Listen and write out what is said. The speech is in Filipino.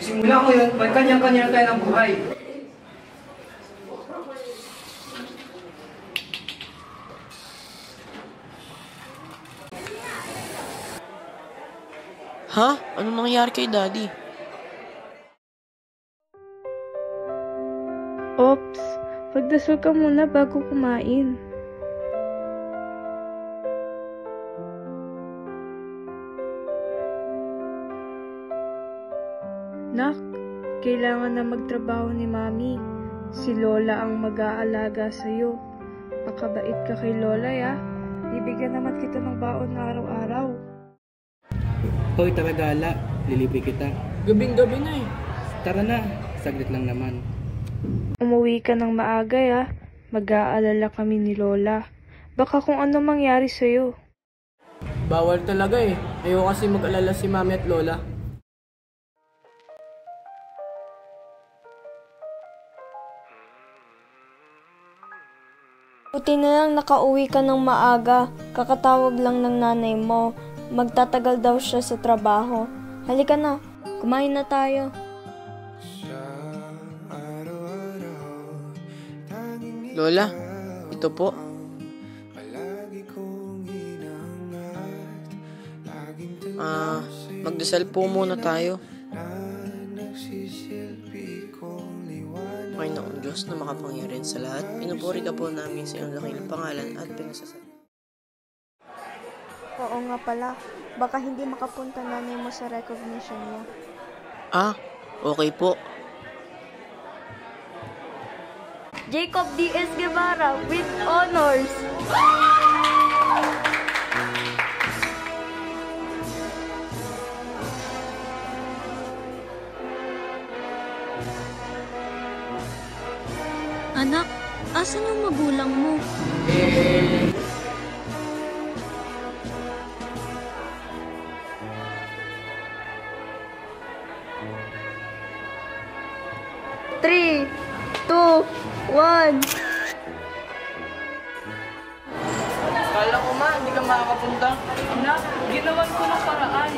Simula ko yun, may kanyang-kanya na tayo ng buhay. Ha? Anong nangyayari kay Daddy? Ops, pagdasal ka muna bago kumain. Nak, kailangan na magtrabaho ni Mami. Si Lola ang mag-aalaga sa'yo. Makabait ka kay Lola, ya. Bibigyan naman kita ng baon na araw-araw. Hoy, tara gala. Lilibre kita. Gabing-gabi na eh. Tara na. Saglit lang naman. Umuwi ka ng maaga, ya. Mag-aalala kami ni Lola. Baka kung ano mangyari sa'yo. Bawal talaga eh. Ayoko kasi mag-alala si Mami at Lola. Buti na lang nakauwi ka ng maaga. Kakatawag lang ng nanay mo. Magtatagal daw siya sa trabaho. Halika na, kumain na tayo. Lola, ito po. Magdasal po muna tayo. Panginoong Diyos na makapangyarihan sa lahat, pinupuri ka po namin sa iyong dakilang pangalan at pinasasalamat. Oo nga pala, baka hindi makapunta nanay mo sa recognition mo. Okay po. Jacob D.S. Guevara with honors! Anak, asan yung magulang mo? Three, two, one. Kala ko ma, hindi ka makakapunta. Anak, ginawan ko ng paraan.